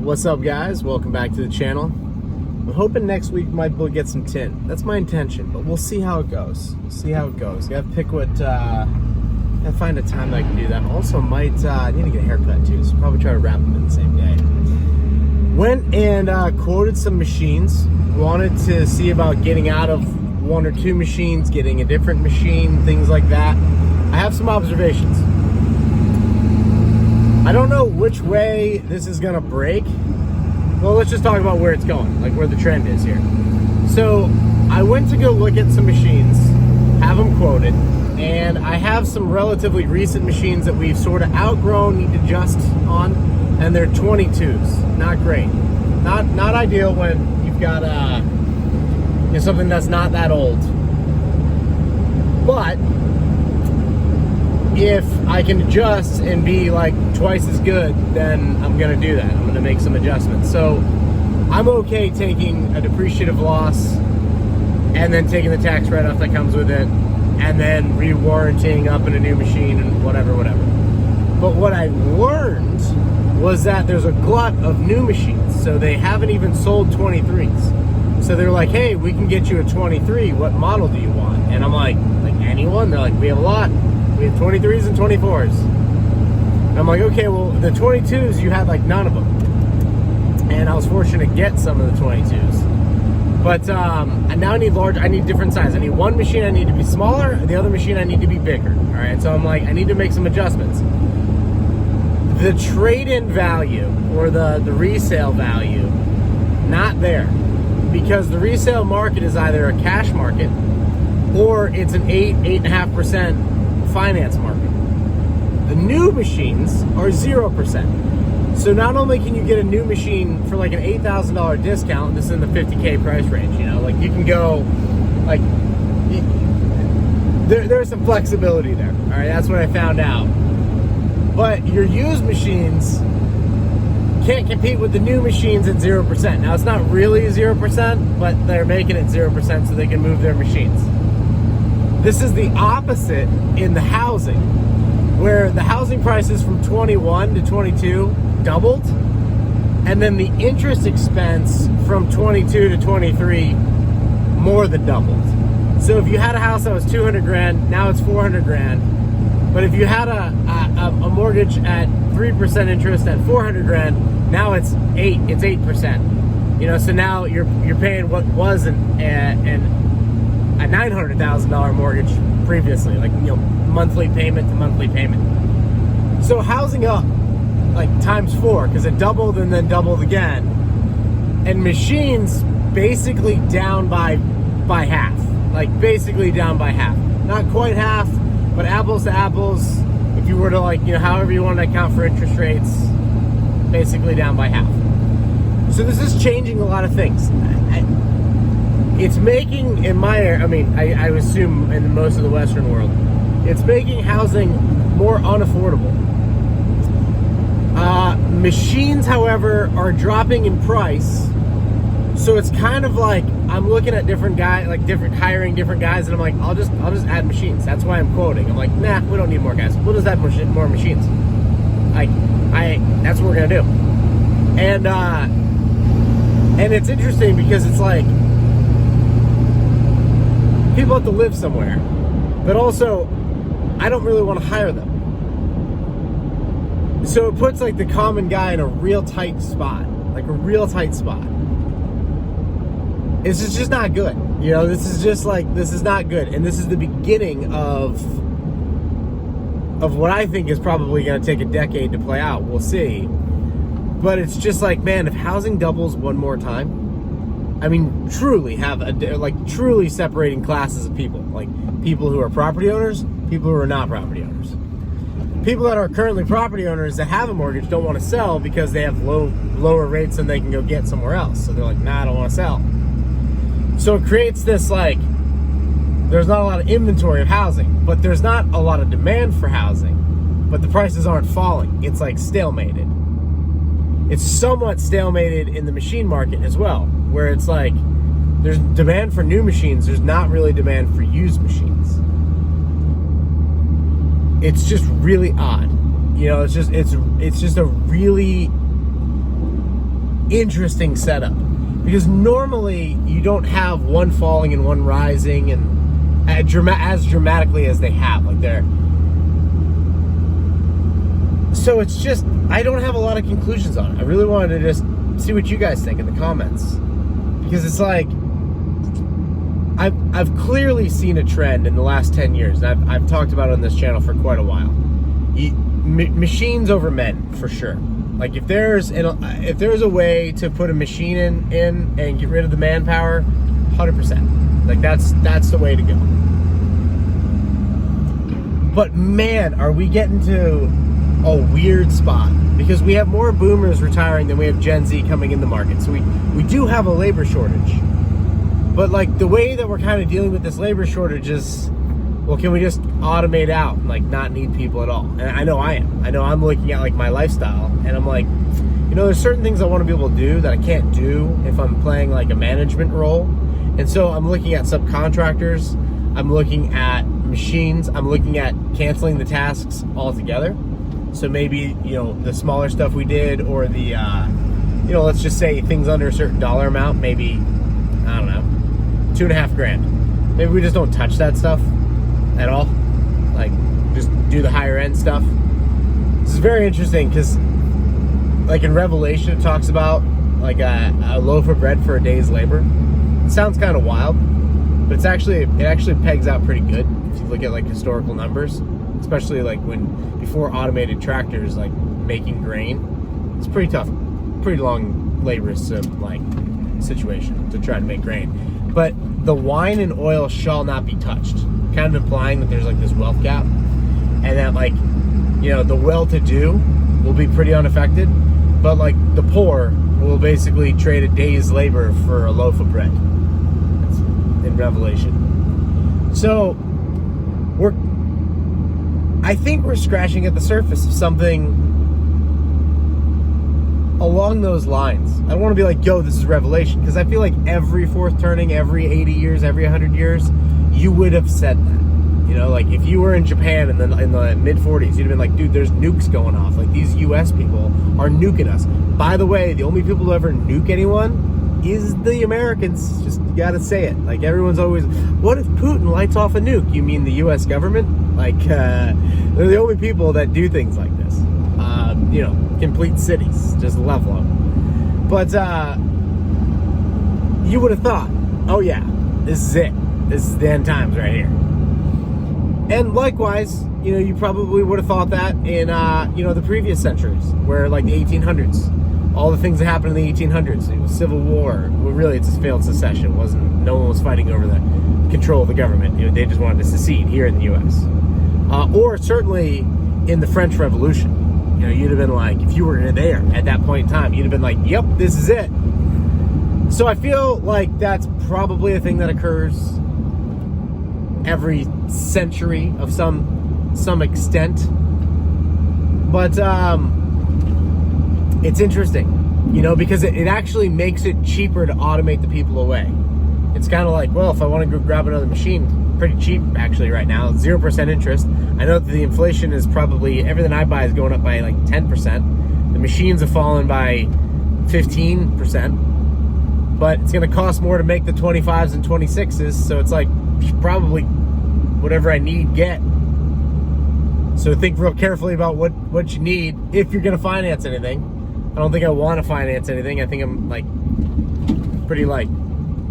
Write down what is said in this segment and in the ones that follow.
What's up, guys? Welcome back to the channel. I'm hoping next week might be able to get some tint. That's my intention, but we'll see how it goes. You gotta pick what, gotta find a time that I can do that. Also, I need to get a haircut too, so probably try to wrap them in the same day. Went and quoted some machines. Wanted to see about getting out of one or two machines, getting a different machine, things like that. I have some observations. I don't know which way this is gonna break. Well, let's just talk about where it's going, like where the trend is here. So I went to go look at some machines, have them quoted, and I have some relatively recent machines that we've sort of outgrown, need to adjust on, and they're 22s. Not great. Not ideal when you've got something that's not that old. But if I can adjust and be like twice as good, then I'm gonna do that. I'm gonna make some adjustments. So I'm okay taking a depreciative loss and then taking the tax write-off that comes with it and then re-warranting up in a new machine and whatever. But what I learned was that there's a glut of new machines. So they haven't even sold 23s. So they're like, hey, we can get you a 23. What model do you want? And I'm like anyone? They're like, we have a lot. We have 23s and 24s. And I'm like, okay, well, the 22s, you had like none of them. And I was fortunate to get some of the 22s. But and now I need different size. I need one machine I need to be smaller, the other machine I need to be bigger. All right, so I'm like, I need to make some adjustments. The trade-in value or the resale value, not there. Because the resale market is either a cash market or it's an 8.5% finance market. The new machines are 0%. So not only can you get a new machine for like an $8,000 discount, this is in the 50K price range, you know, like you can go, like, there's some flexibility there. All right, that's what I found out. But your used machines can't compete with the new machines at 0%. Now it's not really 0%, but they're making it 0% so they can move their machines. This is the opposite in the housing, where the housing prices from 21 to 22 doubled, and then the interest expense from 22 to 23 more than doubled. So if you had a house that was 200 grand, now it's 400 grand. But if you had a mortgage at 3% interest at 400 grand, now it's 8%. You know, so now you're paying what was a $900,000 mortgage previously, like, you know, monthly payment to monthly payment. So housing up like times 4 because it doubled and then doubled again, and machines basically down by half, like basically down by half, not quite half, but apples to apples. If you were to, like, you know, however you want to account for interest rates, basically down by half. So this is changing a lot of things. It's making, in my area, I mean, I assume in most of the Western world, it's making housing more unaffordable. Machines, however, are dropping in price. So it's kind of like I'm looking at hiring different guys, and I'm like, I'll just add machines. That's why I'm quoting. I'm like, nah, we don't need more guys. We'll just add more machines. That's what we're gonna do. And it's interesting because it's like people have to live somewhere, but also I don't really want to hire them. So it puts like the common guy in a real tight spot, This is just not good. You know, this is not good. And this is the beginning of what I think is probably going to take a decade to play out. We'll see. But it's just like, man, if housing doubles one more time, I mean, truly truly separating classes of people, like people who are property owners, people who are not property owners. People that are currently property owners that have a mortgage don't want to sell because they have lower rates than they can go get somewhere else. So they're like, nah, I don't want to sell. So it creates this, like, there's not a lot of inventory of housing, but there's not a lot of demand for housing, but the prices aren't falling. It's like stalemated. It's somewhat stalemated in the machine market as well, where it's like there's demand for new machines, there's not really demand for used machines. It's just really odd. You know, it's just a really interesting setup, because normally you don't have one falling and one rising and as dramatically as they have. Like they're, so it's just, I don't have a lot of conclusions on it. I really wanted to just see what you guys think in the comments, because it's like I've clearly seen a trend in the last 10 years, and I've talked about it on this channel for quite a while. Machines over men, for sure. Like if there's a way to put a machine in and get rid of the manpower, 100%. Like that's the way to go. But man, are we getting to a weird spot, because we have more boomers retiring than we have Gen Z coming in the market. So we do have a labor shortage. But like the way that we're kind of dealing with this labor shortage is, well, can we just automate out and like not need people at all? And I know I am. I know I'm looking at like my lifestyle, and I'm like, you know, there's certain things I want to be able to do that I can't do if I'm playing like a management role. And so I'm looking at subcontractors, I'm looking at machines, I'm looking at canceling the tasks altogether. So maybe, you know, the smaller stuff we did, or the, you know, let's just say things under a certain dollar amount, maybe, I don't know, $2.5 grand. Maybe we just don't touch that stuff at all. Like, just do the higher end stuff. This is very interesting, because like in Revelation, it talks about like a loaf of bread for a day's labor. It sounds kind of wild, but it actually pegs out pretty good if you look at like historical numbers, especially like before automated tractors, like making grain. It's pretty tough, pretty long laborious like situation to try to make grain. But the wine and oil shall not be touched, kind of implying that there's like this wealth gap, and that like, you know, the well-to-do will be pretty unaffected, but like the poor will basically trade a day's labor for a loaf of bread. That's in Revelation. So I think we're scratching at the surface of something along those lines. I don't want to be like, yo, this is Revelation, because I feel like every fourth turning, every 80 years, every 100 years, you would have said that. You know, like if you were in Japan in the mid 40s, you'd have been like, dude, there's nukes going off. Like these US people are nuking us. By the way, the only people who ever nuke anyone is the Americans. Just gotta say it. Like everyone's always, what if Putin lights off a nuke? You mean the US government? Like they're the only people that do things like this. You know, complete cities, just level them. But you would have thought, oh yeah, this is it. This is the end times right here. And likewise, you know, you probably would have thought that in, you know, the previous centuries, where like the 1800s, all the things that happened in the 1800s, it was civil war. Well, really, it's a failed secession. No one was fighting over the control of the government. You know, they just wanted to secede here in the U.S. Or certainly in the French Revolution. You know, you'd have been like, if you were there at that point in time, you'd have been like, yep, this is it. So I feel like that's probably a thing that occurs every century of some extent. But it's interesting, you know, because it actually makes it cheaper to automate the people away. It's kind of like, well, if I want to go grab another machine, pretty cheap actually right now, 0% interest. I know that the inflation is probably, everything I buy is going up by like 10%. The machines have fallen by 15%, but it's going to cost more to make the 25s and 26s. So it's like, probably whatever I need, get. So think real carefully about what you need if you're going to finance anything. I don't think I want to finance anything. I think I'm like pretty like,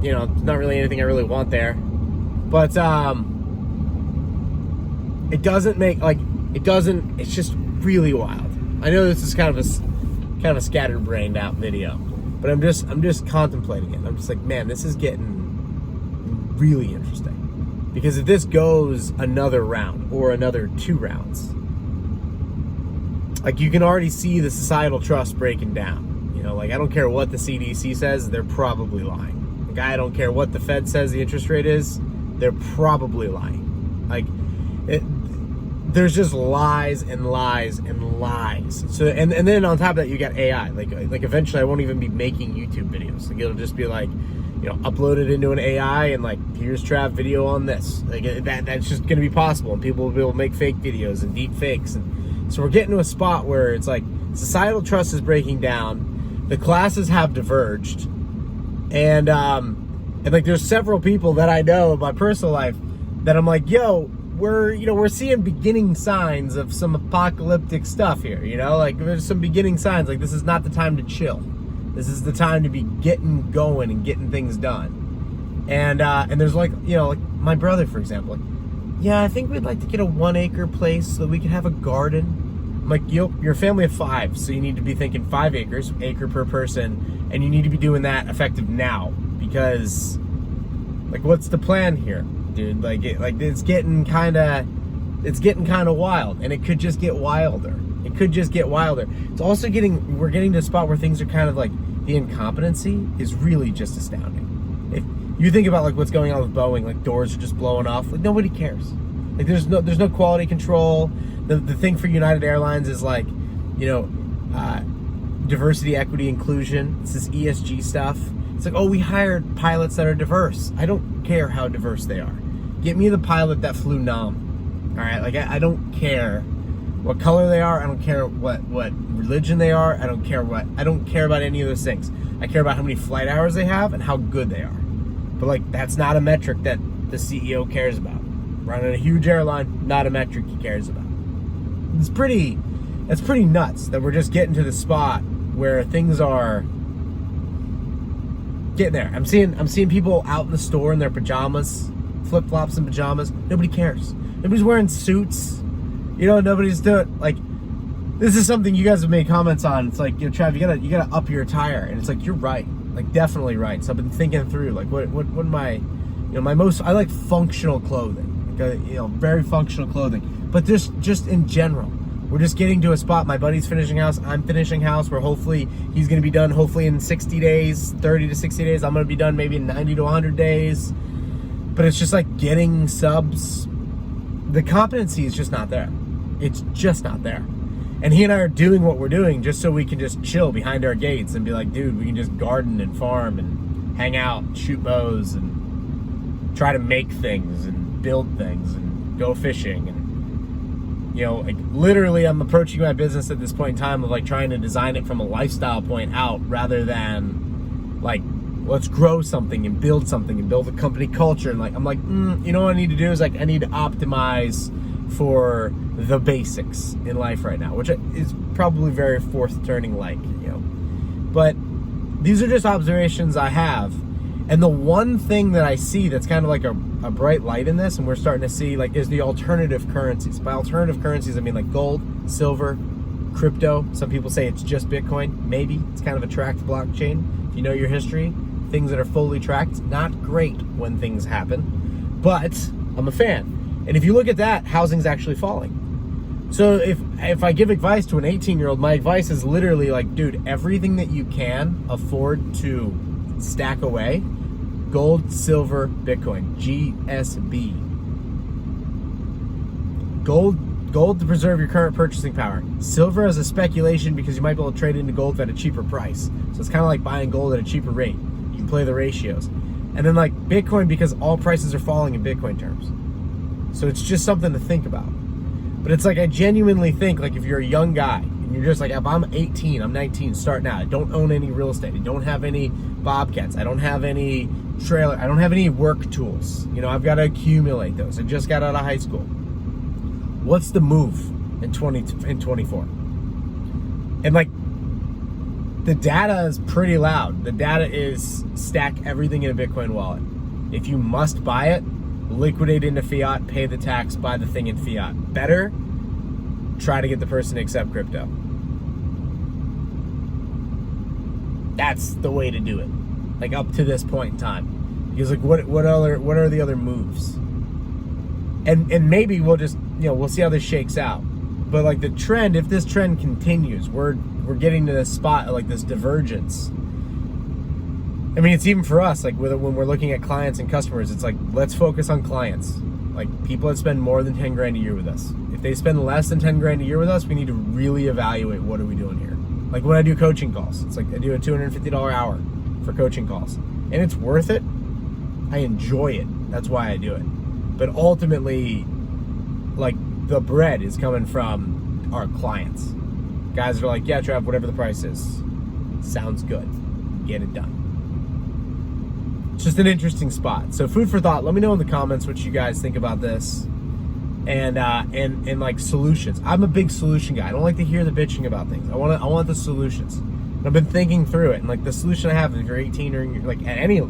you know, not really anything I really want there. But it doesn't make like, it's just really wild. I know this is kind of a scatterbrained out video, but I'm just contemplating it. I'm just like, man, this is getting really interesting. Because if this goes another round or another 2 rounds, like you can already see the societal trust breaking down. You know, like I don't care what the CDC says, they're probably lying. Like I don't care what the Fed says the interest rate is, they're probably lying. Like there's just lies and lies and lies. So and then on top of that you got AI. Like eventually I won't even be making YouTube videos. Like it'll just be like, you know, upload it into an AI and like, here's Trav video on this. Like that's just going to be possible, and people will be able to make fake videos and deep fakes. And so we're getting to a spot where it's like societal trust is breaking down. the classes have diverged, and like there's several people that I know in my personal life that I'm like, yo, we're seeing beginning signs of some apocalyptic stuff here, like there's some beginning signs, like this is not the time to chill. This is the time to be getting going and getting things done. And there's like my brother, for example, yeah, I think we'd like to get a 1 acre place so that we can have a garden. I'm like, you're a family of 5, so you need to be thinking 5 acres, acre per person, and you need to be doing that effective now, because like, what's the plan here, dude? Like it's getting kind of wild, and it could just get wilder. It's also we're getting to a spot where things are kind of like, the incompetency is really just astounding. If you think about like what's going on with Boeing, like doors are just blowing off, like nobody cares. Like there's no quality control. The thing for United Airlines is like, diversity, equity, inclusion. It's this ESG stuff. It's like, oh, we hired pilots that are diverse. I don't care how diverse they are. Get me the pilot that flew numb. All right, like I don't care what color they are. I don't care what religion they are. I don't care about any of those things. I care about how many flight hours they have and how good they are. But like, that's not a metric that the CEO cares about. Running a huge airline, not a metric he cares about. It's pretty nuts that we're just getting to the spot where things are getting there. I'm seeing people out in the store in their pajamas, flip-flops and pajamas. Nobody cares. Nobody's wearing suits. Nobody's doing, like, this is something you guys have made comments on. It's like, Trav, you gotta up your attire. And it's like, you're right. Like, definitely right. So I've been thinking through, like, what am I, I like functional clothing. Very functional clothing, but just in general, we're just getting to a spot. My buddy's finishing house, I'm finishing house, where hopefully he's going to be done hopefully in 60 days, 30 to 60 days. I'm going to be done maybe in 90 to 100 days, but it's just like getting subs. The competency is just not there. It's just not there. And he and I are doing what we're doing just so we can just chill behind our gates and be like, dude, we can just garden and farm and hang out, shoot bows, and try to make things and build things and go fishing. And like literally I'm approaching my business at this point in time of like trying to design it from a lifestyle point out, rather than like, let's grow something and build a company culture. And like, I'm like, what I need to do is like, I need to optimize for the basics in life right now, which is probably very fourth turning like, but these are just observations I have. And the one thing that I see that's kind of like a bright light in this, and we're starting to see, like, is the alternative currencies. By alternative currencies, I mean like gold, silver, crypto. Some people say it's just Bitcoin. Maybe. It's kind of a tracked blockchain. If you know your history, things that are fully tracked, not great when things happen. But I'm a fan. And if you look at that, housing's actually falling. So if I give advice to an 18-year-old, my advice is literally like, dude, everything that you can afford to stack away, gold, silver, Bitcoin, GSB. Gold to preserve your current purchasing power. Silver as a speculation because you might be able to trade into gold at a cheaper price. So it's kind of like buying gold at a cheaper rate. You can play the ratios. And then like Bitcoin, because all prices are falling in Bitcoin terms. So it's just something to think about. But it's like, I genuinely think, like, if you're a young guy and you're just like, if I'm 18, I'm 19, starting out, I don't own any real estate, I don't have any bobcats, I don't have any trailer, I don't have any work tools, I've got to accumulate those. I just got out of high school. What's the move in 2024? And like, the data is pretty loud. The data is stack everything in a Bitcoin wallet. If you must buy it, liquidate into fiat, pay the tax, buy the thing in fiat. Better, try to get the person to accept crypto. That's the way to do it. Like, up to this point in time. Because like, what are the other moves? And maybe we'll just, we'll see how this shakes out. But like the trend, if this trend continues, we're getting to this spot of like this divergence. I mean, it's even for us, like when we're looking at clients and customers, it's like, let's focus on clients. Like people that spend more than 10 grand a year with us. If they spend less than 10 grand a year with us, we need to really evaluate what are we doing here. Like when I do coaching calls, it's like I do a $250 hour for coaching calls. And it's worth it. I enjoy it. That's why I do it. But ultimately, like the bread is coming from our clients. Guys are like, yeah, Trav, whatever the price is. Sounds good. Get it done. It's just an interesting spot. So food for thought. Let me know in the comments what you guys think about this. And like solutions. I'm a big solution guy. I don't like to hear the bitching about things. I want the solutions. And I've been thinking through it, and like the solution I have, if you're 18 or like at any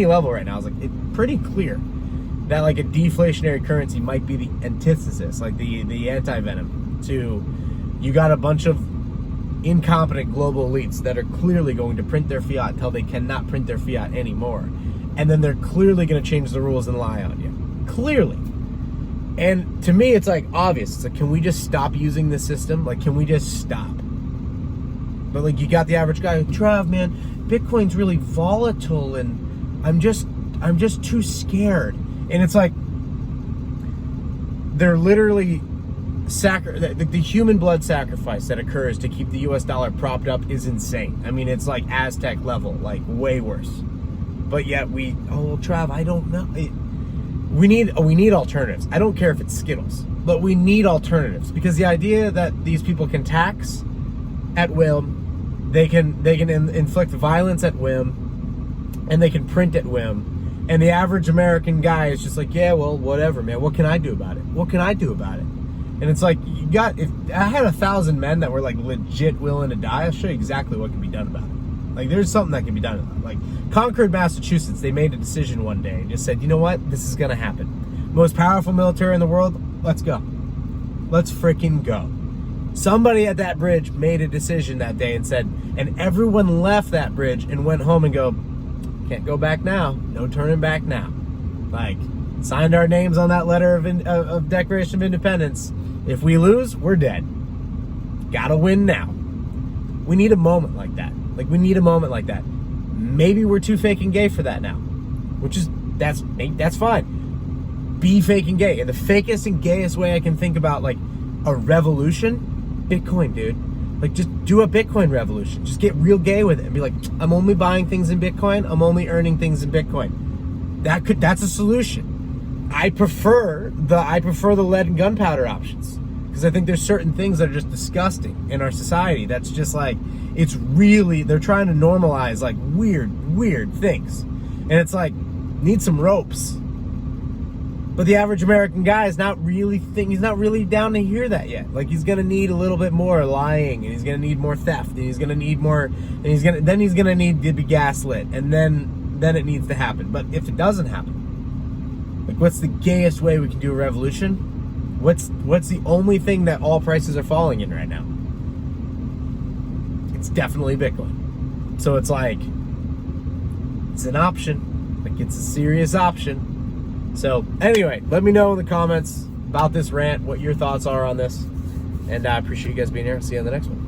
level right now, is like it's pretty clear that like a deflationary currency might be the antithesis, like the anti-venom to, you got a bunch of incompetent global elites that are clearly going to print their fiat until they cannot print their fiat anymore, and then they're clearly going to change the rules and lie on you. Clearly. And to me, it's like obvious. It's like, can we just stop using this system? Like, can we just stop? But like, you got the average guy, Trav, man, Bitcoin's really volatile, and I'm just too scared. And it's like, they're literally the human blood sacrifice that occurs to keep the US dollar propped up is insane. I mean, it's like Aztec level, like way worse. But yet Trav, I don't know. We need alternatives. I don't care if it's Skittles, but we need alternatives, because the idea that these people can tax at whim, they can inflict violence at whim, and they can print at whim, and the average American guy is just like, yeah, well, whatever, man. What can I do about it? What can I do about it? And it's like, if I had 1,000 men that were like legit willing to die, I'll show you exactly what can be done about it. Like, there's something that can be done about it. Like, Concord, Massachusetts, they made a decision one day and just said, you know what? This is going to happen. Most powerful military in the world, let's go. Let's freaking go. Somebody at that bridge made a decision that day and said, and everyone left that bridge and went home and go, can't go back now. No turning back now. Like, signed our names on that letter of Declaration of Independence. If we lose, we're dead. Gotta win now. We need a moment like that. Like, we need a moment like that. Maybe we're too fake and gay for that now, that's fine. Be fake and gay. And the fakest and gayest way I can think about like a revolution, Bitcoin, dude. Like, just do a Bitcoin revolution. Just get real gay with it and be like, I'm only buying things in Bitcoin. I'm only earning things in Bitcoin. That's a solution. I prefer the lead and gunpowder options, because I think there's certain things that are just disgusting in our society. That's just like, it's really, they're trying to normalize like weird things. And it's like, need some ropes. But the average American guy is he's not really down to hear that yet. Like, he's gonna need a little bit more lying, and he's gonna need more theft, and he's gonna need more, and he's gonna need to be gaslit, and then it needs to happen. But if it doesn't happen, like, what's the gayest way we can do a revolution? What's the only thing that all prices are falling in right now? It's definitely Bitcoin. So it's like, it's an option. Like, it's a serious option. So anyway, let me know in the comments about this rant, what your thoughts are on this. And I appreciate you guys being here. See you on the next one.